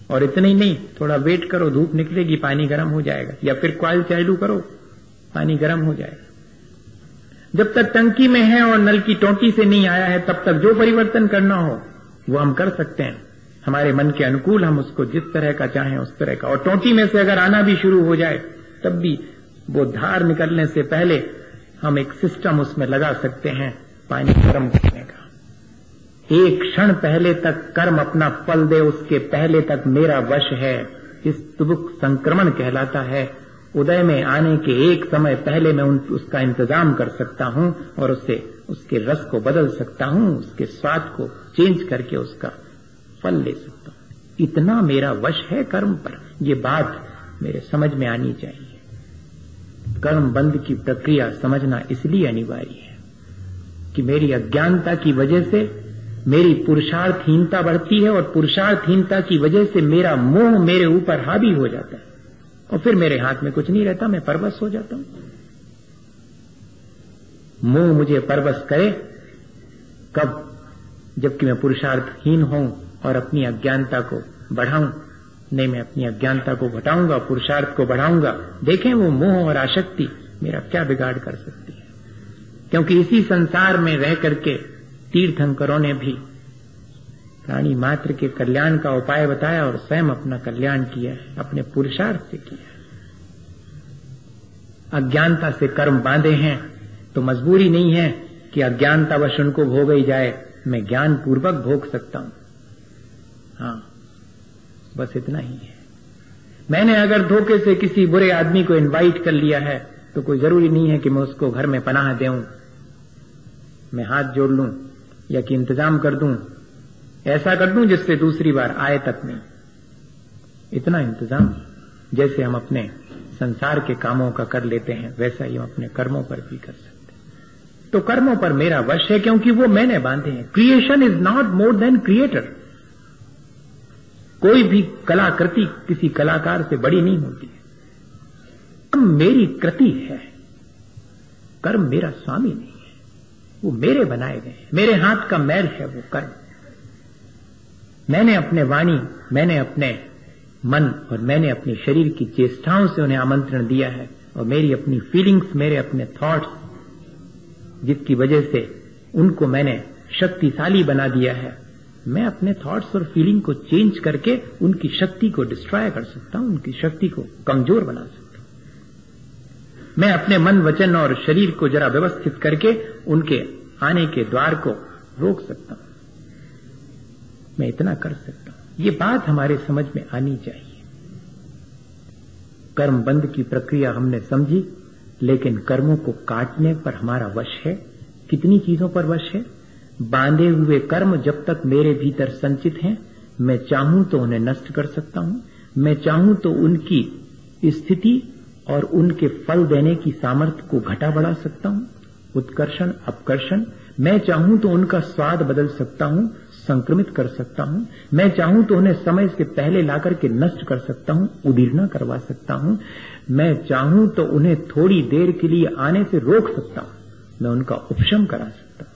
और इतना ही नहीं, थोड़ा वेट करो, धूप निकलेगी, पानी गर्म हो जाएगा, या फिर कॉइल चालू करो, पानी गर्म हो जाएगा। जब तक टंकी में है और नल की टोंटी से नहीं आया है, तब तक जो परिवर्तन करना हो वो हम कर सकते हैं, हमारे मन के अनुकूल हम उसको जिस तरह का चाहें उस तरह का। और टोंटी में से अगर आना भी शुरू हो जाए तब भी वो धार निकलने से पहले हम एक सिस्टम उसमें लगा सकते हैं पानी गर्म करने का। एक क्षण पहले तक कर्म अपना फल दे, उसके पहले तक मेरा वश है। इस तुबुक संक्रमण कहलाता है। उदय में आने के एक समय पहले मैं उसका इंतजाम कर सकता हूं और उसके रस को बदल सकता हूं, उसके स्वाद को चेंज करके उसका फल ले सकता हूं। इतना मेरा वश है कर्म पर। ये बात मेरे समझ में आनी चाहिए। कर्म बंध की प्रक्रिया समझना इसलिए अनिवार्य है कि मेरी अज्ञानता की वजह से मेरी पुरुषार्थहीनता बढ़ती है, और पुरुषार्थहीनता की वजह से मेरा मोह मेरे ऊपर हावी हो जाता है, और फिर मेरे हाथ में कुछ नहीं रहता, मैं परवश हो जाता हूं। मोह मुझे परवश करे कब? जबकि मैं पुरुषार्थहीन हूं और अपनी अज्ञानता को बढ़ाऊं। नहीं, मैं अपनी अज्ञानता को घटाऊंगा, पुरुषार्थ को बढ़ाऊंगा। देखें वो मोह और आसक्ति मेरा क्या बिगाड़ कर सकती है। क्योंकि इसी संसार में रह करके तीर्थंकरों ने भी प्राणी मात्र के कल्याण का उपाय बताया और स्वयं अपना कल्याण किया है, अपने पुरुषार्थ से किया है। अज्ञानता से कर्म बांधे हैं तो मजबूरी नहीं है कि अज्ञानतावश उनको भोग ही जाए, मैं ज्ञान पूर्वक भोग सकता हूं। हाँ, बस इतना ही है। मैंने अगर धोखे से किसी बुरे आदमी को इनवाइट कर लिया है तो कोई जरूरी नहीं है कि मैं उसको घर में पनाह देऊं, मैं हाथ जोड़ लूं या कि इंतजाम कर दूं, ऐसा कर दूं जिससे दूसरी बार आए तक नहीं। इतना इंतजाम जैसे हम अपने संसार के कामों का कर लेते हैं, वैसा ही हम अपने कर्मों पर भी कर सकते हैं। तो कर्मों पर मेरा वश है, क्योंकि वो मैंने बांधे हैं। Creation is not more than creator. कोई भी कलाकृति किसी कलाकार से बड़ी नहीं होती है। कर्म मेरी कृति है, कर्म मेरा स्वामी नहीं है, वो मेरे बनाए गए हैं, मेरे हाथ का मैल है वो कर्म। मैंने अपने वाणी, मैंने अपने मन और मैंने अपने शरीर की चेष्टाओं से उन्हें आमंत्रण दिया है, और मेरी अपनी फीलिंग्स, मेरे अपने थॉट्स, जिसकी वजह से उनको मैंने शक्तिशाली बना दिया है, मैं अपने थॉट्स और फीलिंग को चेंज करके उनकी शक्ति को डिस्ट्रॉय कर सकता हूं, उनकी शक्ति को कमजोर बना सकता हूं। मैं अपने मन, वचन और शरीर को जरा व्यवस्थित करके उनके आने के द्वार को रोक सकता हूं। मैं इतना कर सकता हूं। ये बात हमारे समझ में आनी चाहिए। कर्म बंध की प्रक्रिया हमने समझी, लेकिन कर्मों को काटने पर हमारा वश है। कितनी चीजों पर वश है? बांधे हुए कर्म जब तक मेरे भीतर संचित हैं, मैं चाहूं तो उन्हें नष्ट कर सकता हूं, मैं चाहूं तो उनकी स्थिति और उनके फल देने की सामर्थ्य को घटा बढ़ा सकता हूं, उत्कर्षण अपकर्षण। मैं चाहूं तो उनका स्वाद बदल सकता हूं, संक्रमित कर सकता हूं। मैं चाहूं तो उन्हें समय से पहले लाकर के नष्ट कर सकता हूं, उदीर्णा करवा सकता हूं। मैं चाहूं तो उन्हें थोड़ी देर के लिए आने से रोक सकता हूं, मैं उनका उपशम करा सकता हूं।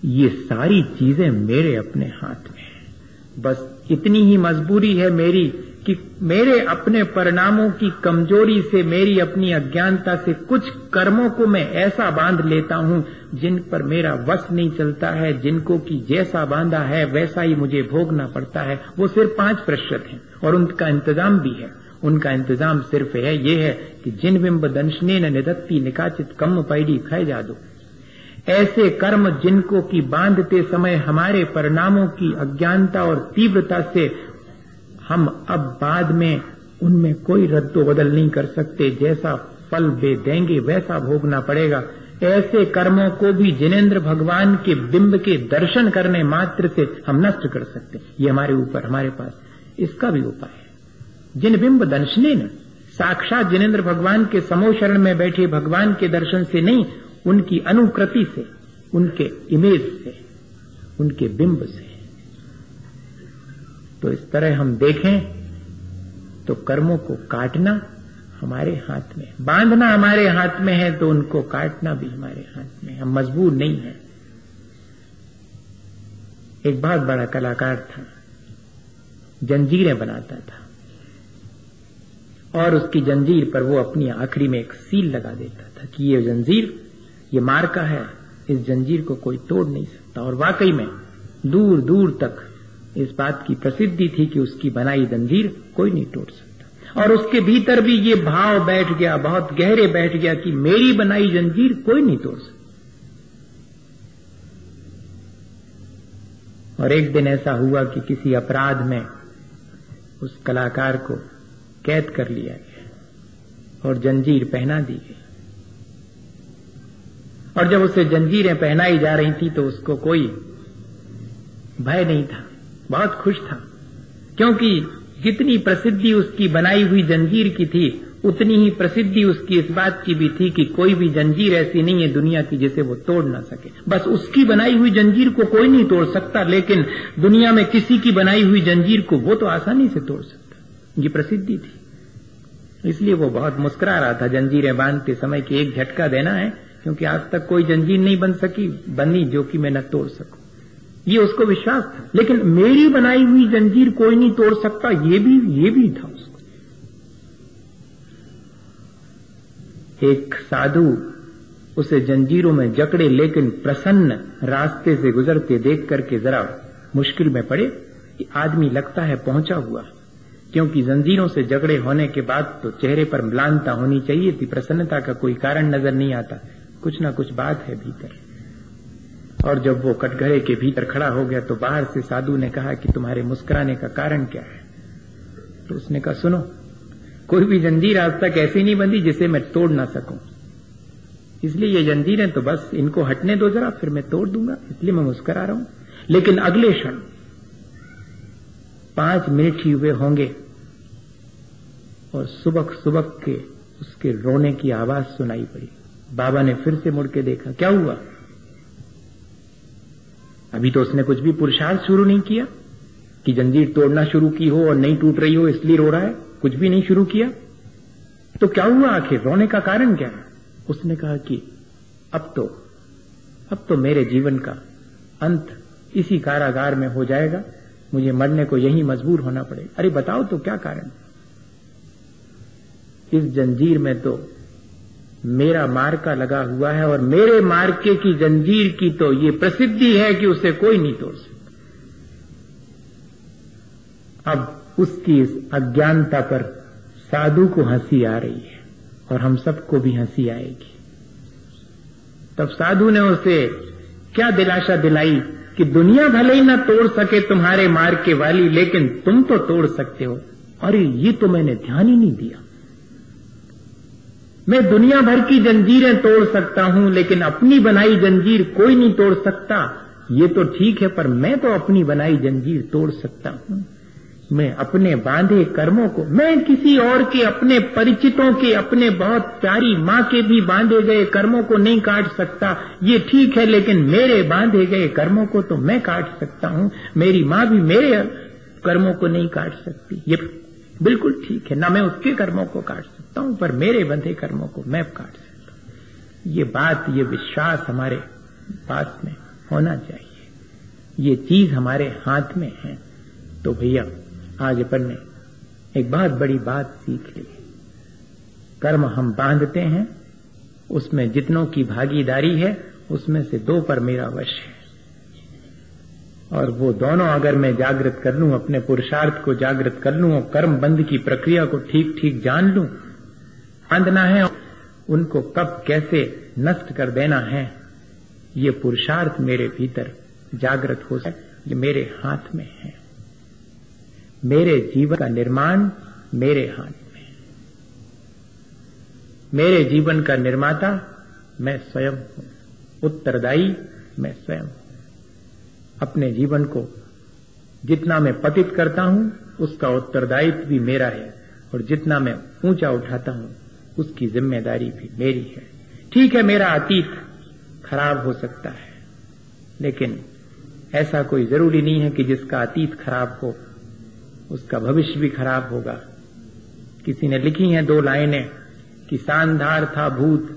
ये सारी चीजें मेरे अपने हाथ में है। बस इतनी ही मजबूरी है मेरी कि मेरे अपने परिणामों की कमजोरी से, मेरी अपनी अज्ञानता से कुछ कर्मों को मैं ऐसा बांध लेता हूं जिन पर मेरा वश नहीं चलता है, जिनको कि जैसा बांधा है वैसा ही मुझे भोगना पड़ता है। वो सिर्फ 5% हैं और उनका इंतजाम भी है। उनका इंतजाम सिर्फ है ये है कि जिन बिंब दंशने न निदत्ती निकाचित कम पैडी खाए जा दो। ऐसे कर्म जिनको कि बांधते समय हमारे परिणामों की अज्ञानता और तीव्रता से हम अब बाद में उनमें कोई रद्दो बदल नहीं कर सकते, जैसा फल वे देंगे वैसा भोगना पड़ेगा। ऐसे कर्मों को भी जिनेंद्र भगवान के बिंब के दर्शन करने मात्र से हम नष्ट कर सकते। ये हमारे ऊपर, हमारे पास इसका भी उपाय है। जिन बिंब दंशने न, साक्षात जिनेंद्र भगवान के समो शरण में बैठे भगवान के दर्शन से नहीं, उनकी अनुकृति से, उनके इमेज से, उनके बिंब से। तो इस तरह हम देखें तो कर्मों को काटना हमारे हाथ में, बांधना हमारे हाथ में है, तो उनको काटना भी हमारे हाथ में। हम मजबूर नहीं हैं। एक बहुत बड़ा कलाकार था, जंजीरें बनाता था और उसकी जंजीर पर वो अपनी आखिरी में एक सील लगा देता था कि ये जंजीर, ये मार्का है, इस जंजीर को कोई तोड़ नहीं सकता। और वाकई में दूर दूर तक इस बात की प्रसिद्धि थी कि उसकी बनाई जंजीर कोई नहीं तोड़ सकता। और उसके भीतर भी ये भाव बैठ गया, बहुत गहरे बैठ गया कि मेरी बनाई जंजीर कोई नहीं तोड़ सकता। और एक दिन ऐसा हुआ कि किसी अपराध में उस कलाकार को कैद कर लिया गया और जंजीर पहना दी गई। और जब उसे जंजीरें पहनाई जा रही थी तो उसको कोई भय नहीं था, बहुत खुश था, क्योंकि जितनी प्रसिद्धि उसकी बनाई हुई जंजीर की थी उतनी ही प्रसिद्धि उसकी इस बात की भी थी कि कोई भी जंजीर ऐसी नहीं है दुनिया की जिसे वो तोड़ ना सके। बस उसकी बनाई हुई जंजीर को कोई नहीं तोड़ सकता, लेकिन दुनिया में किसी की बनाई हुई जंजीर को वो तो आसानी से तोड़ सकता। ये प्रसिद्धि थी, इसलिए वो बहुत मुस्कुरा रहा था जंजीरें बांधते समय कि एक झटका देना है, क्योंकि आज तक कोई जंजीर नहीं बनी जो कि मैं न तोड़ सकूं। ये उसको विश्वास था। लेकिन मेरी बनाई हुई जंजीर कोई नहीं तोड़ सकता, ये भी था उसको। एक साधु उसे जंजीरों में जकड़े लेकिन प्रसन्न रास्ते से गुजरते देख करके जरा मुश्किल में पड़े। आदमी लगता है पहुंचा हुआ, क्योंकि जंजीरों से जकड़े होने के बाद तो चेहरे पर म्लानता होनी चाहिए थी, प्रसन्नता का कोई कारण नजर नहीं आता, कुछ ना कुछ बात है भीतर। और जब वो कटघरे के भीतर खड़ा हो गया तो बाहर से साधु ने कहा कि तुम्हारे मुस्कुराने का कारण क्या है? तो उसने कहा, सुनो, कोई भी जंजीर आज तक ऐसी नहीं बंधी जिसे मैं तोड़ ना सकूं, इसलिए ये जंजीरें तो बस इनको हटने दो जरा, फिर मैं तोड़ दूंगा, इसलिए मैं मुस्कुरा रहा हूं। लेकिन अगले क्षण 5 मिनट ही हुए होंगे और सुबक सुबक के उसके रोने की आवाज सुनाई पड़ी। बाबा ने फिर से मुड़ के देखा, क्या हुआ? अभी तो उसने कुछ भी पुरुषार्थ शुरू नहीं किया कि जंजीर तोड़ना शुरू की हो और नहीं टूट रही हो इसलिए रो रहा है, कुछ भी नहीं शुरू किया। तो क्या हुआ आखिर, रोने का कारण क्या है? उसने कहा कि अब तो मेरे जीवन का अंत इसी कारागार में हो जाएगा, मुझे मरने को यहीं मजबूर होना पड़ेगा। अरे बताओ तो क्या कारण? इस जंजीर में तो मेरा मार्का लगा हुआ है और मेरे मार्के की जंजीर की तो ये प्रसिद्धि है कि उसे कोई नहीं तोड़ सकता। अब उसकी इस अज्ञानता पर साधु को हंसी आ रही है और हम सबको भी हंसी आएगी। तब साधु ने उसे क्या दिलासा दिलाई कि दुनिया भले ही ना तोड़ सके तुम्हारे मार्के वाली, लेकिन तुम तो तोड़ सकते हो। अरे ये तो मैंने ध्यान ही नहीं दिया, मैं दुनिया भर की जंजीरें तोड़ सकता हूं लेकिन अपनी बनाई जंजीर कोई नहीं तोड़ सकता। ये तो ठीक है, पर मैं तो अपनी बनाई जंजीर तोड़ सकता हूं। मैं अपने बांधे कर्मों को, मैं किसी और के, अपने परिचितों के, अपने बहुत प्यारी मां के भी बांधे गए कर्मों को नहीं काट सकता। ये ठीक है, लेकिन मेरे बांधे गए कर्मों को तो मैं काट सकता हूं। मेरी मां भी मेरे कर्मों को नहीं काट सकती, ये बिल्कुल ठीक है। ना मैं उसके कर्मों को काट सकता हूं, पर मेरे बंधे कर्मों को मैं काट सकता हूं। ये बात, ये विश्वास हमारे पास में होना चाहिए। ये चीज हमारे हाथ में है। तो भैया आज अपन ने एक बहुत बड़ी बात सीख ली। कर्म हम बांधते हैं, उसमें जितनों की भागीदारी है उसमें से 2 पर मेरा वश है। और वो दोनों अगर मैं जागृत कर लूं, अपने पुरुषार्थ को जागृत कर लूं और कर्म बंध की प्रक्रिया को ठीक ठीक जान लूं, बांधना है उनको कब कैसे नष्ट कर देना है, ये पुरुषार्थ मेरे भीतर जागृत हो सके, ये मेरे हाथ में है। मेरे जीवन का निर्माण मेरे हाथ में है। मेरे जीवन का निर्माता मैं स्वयं हूं, उत्तरदायी मैं स्वयं हूं। अपने जीवन को जितना मैं पतित करता हूं उसका उत्तरदायित्व भी मेरा है, और जितना मैं ऊंचा उठाता हूं उसकी जिम्मेदारी भी मेरी है। ठीक है, मेरा अतीत खराब हो सकता है, लेकिन ऐसा कोई जरूरी नहीं है कि जिसका अतीत खराब हो उसका भविष्य भी खराब होगा। किसी ने लिखी हैं 2 लाइनें कि शानदार था भूत